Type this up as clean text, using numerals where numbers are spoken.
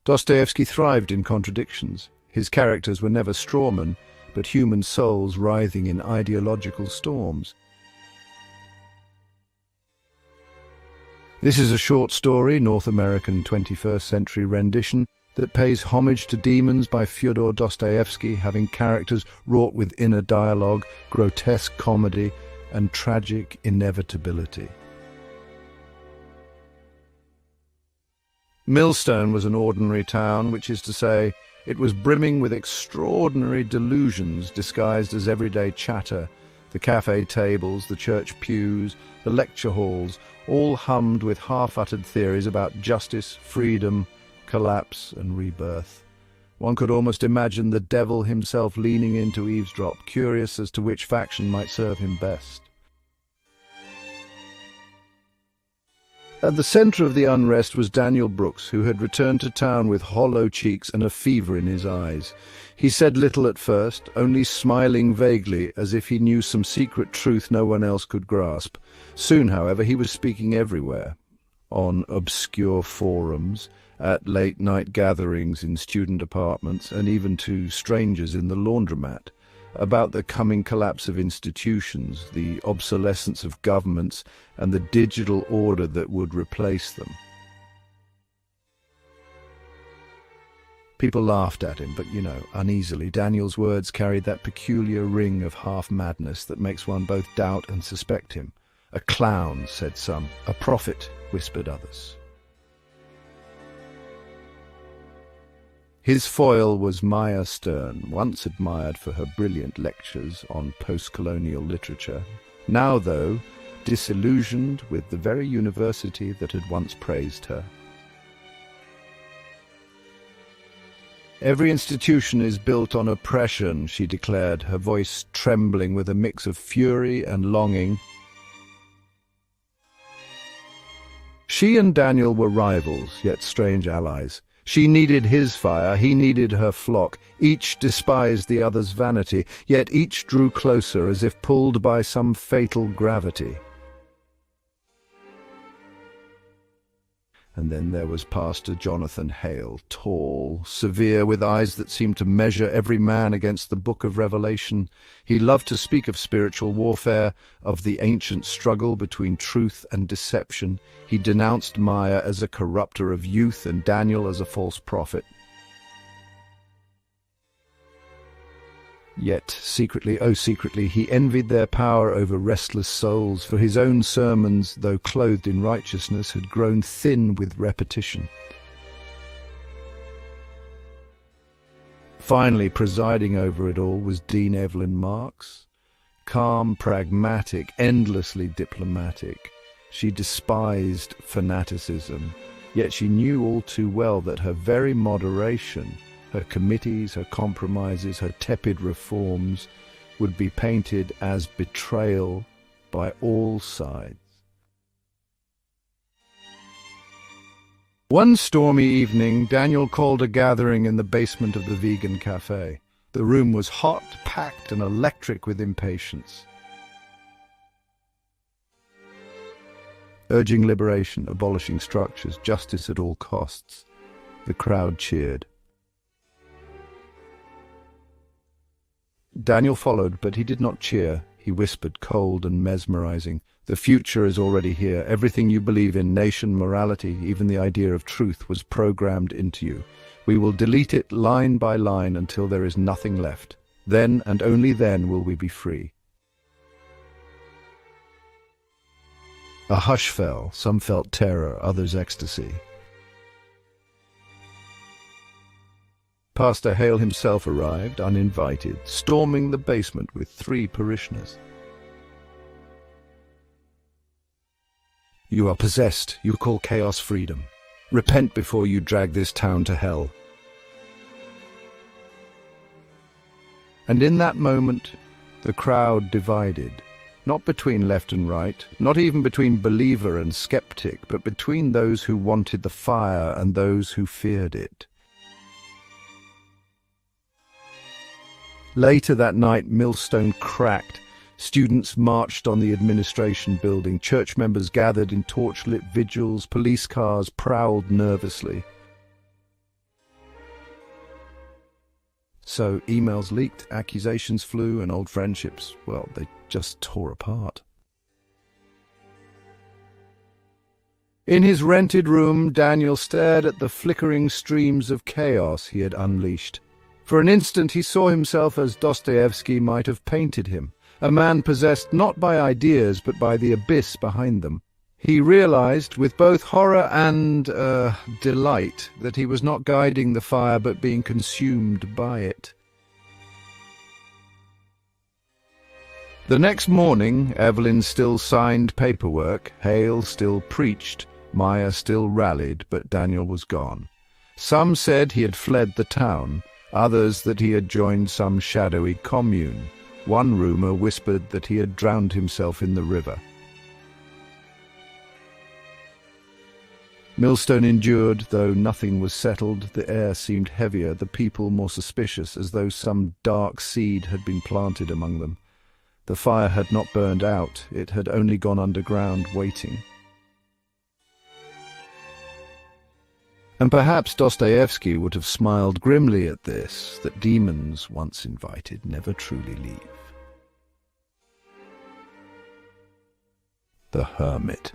Dostoevsky thrived in contradictions. His characters were never strawmen, but human souls writhing in ideological storms. This is a short story, North American 21st century rendition, that pays homage to demons by Fyodor Dostoevsky, having characters wrought with inner dialogue, grotesque comedy, and tragic inevitability. Millstone was an ordinary town, which is to say, it was brimming with extraordinary delusions disguised as everyday chatter. The cafe tables, the church pews, the lecture halls, all hummed with half-uttered theories about justice, freedom, collapse, and rebirth. One could almost imagine the devil himself leaning in to eavesdrop, curious as to which faction might serve him best. At the center of the unrest was Daniel Brooks, who had returned to town with hollow cheeks and a fever in his eyes. He said little at first, only smiling vaguely as if he knew some secret truth no one else could grasp. Soon, however, he was speaking everywhere, on obscure forums, at late-night gatherings in student apartments, and even to strangers in the laundromat, about the coming collapse of institutions, the obsolescence of governments, and the digital order that would replace them. People laughed at him, but, uneasily. Daniel's words carried that peculiar ring of half-madness that makes one both doubt and suspect him. A clown, said some. A prophet, whispered others. His foil was Maya Stern, once admired for her brilliant lectures on post-colonial literature, now, though, disillusioned with the very university that had once praised her. Every institution is built on oppression, she declared, her voice trembling with a mix of fury and longing. She and Daniel were rivals, yet strange allies. She needed his fire, he needed her flock. Each despised the other's vanity, yet each drew closer as if pulled by some fatal gravity. And then there was Pastor Jonathan Hale, tall, severe, with eyes that seemed to measure every man against the book of Revelation. He loved to speak of spiritual warfare, of the ancient struggle between truth and deception. He denounced Maya as a corrupter of youth and Daniel as a false prophet. Yet, secretly, oh secretly, he envied their power over restless souls, for his own sermons, though clothed in righteousness, had grown thin with repetition. Finally, presiding over it all was Dean Evelyn Marks. Calm, pragmatic, endlessly diplomatic. She despised fanaticism, yet she knew all too well that her very moderation, her committees, her compromises, her tepid reforms would be painted as betrayal by all sides. One stormy evening, Daniel called a gathering in the basement of the vegan cafe. The room was hot, packed, and electric with impatience. Urging liberation, abolishing structures, justice at all costs. The crowd cheered. Daniel followed, but he did not cheer. He whispered, cold and mesmerizing, "The future is already here. Everything you believe in, nation, morality, even the idea of truth, was programmed into you. We will delete it line by line until there is nothing left. Then, and only then, will we be free." A hush fell. Some felt terror, others ecstasy. Pastor Hale himself arrived, uninvited, storming the basement with 3 parishioners. "You are possessed. You call chaos freedom. Repent before you drag this town to hell." And in that moment, the crowd divided, not between left and right, not even between believer and skeptic, but between those who wanted the fire and those who feared it. Later that night, Millstone cracked. Students marched on the administration building. Church members gathered in torchlit vigils. Police cars prowled nervously. So emails leaked, accusations flew, and old friendships, well, they just tore apart. In his rented room, Daniel stared at the flickering streams of chaos he had unleashed. For an instant he saw himself as Dostoevsky might have painted him, a man possessed not by ideas but by the abyss behind them. He realized, with both horror and delight, that he was not guiding the fire but being consumed by it. The next morning, Evelyn still signed paperwork, Hale still preached, Maya still rallied, but Daniel was gone. Some said he had fled the town, others that he had joined some shadowy commune. One rumor whispered that he had drowned himself in the river. Millstone endured, though nothing was settled. The air seemed heavier, the people more suspicious, as though some dark seed had been planted among them. The fire had not burned out, it had only gone underground, waiting. And perhaps Dostoevsky would have smiled grimly at this, that demons, once invited, never truly leave. The Hermit.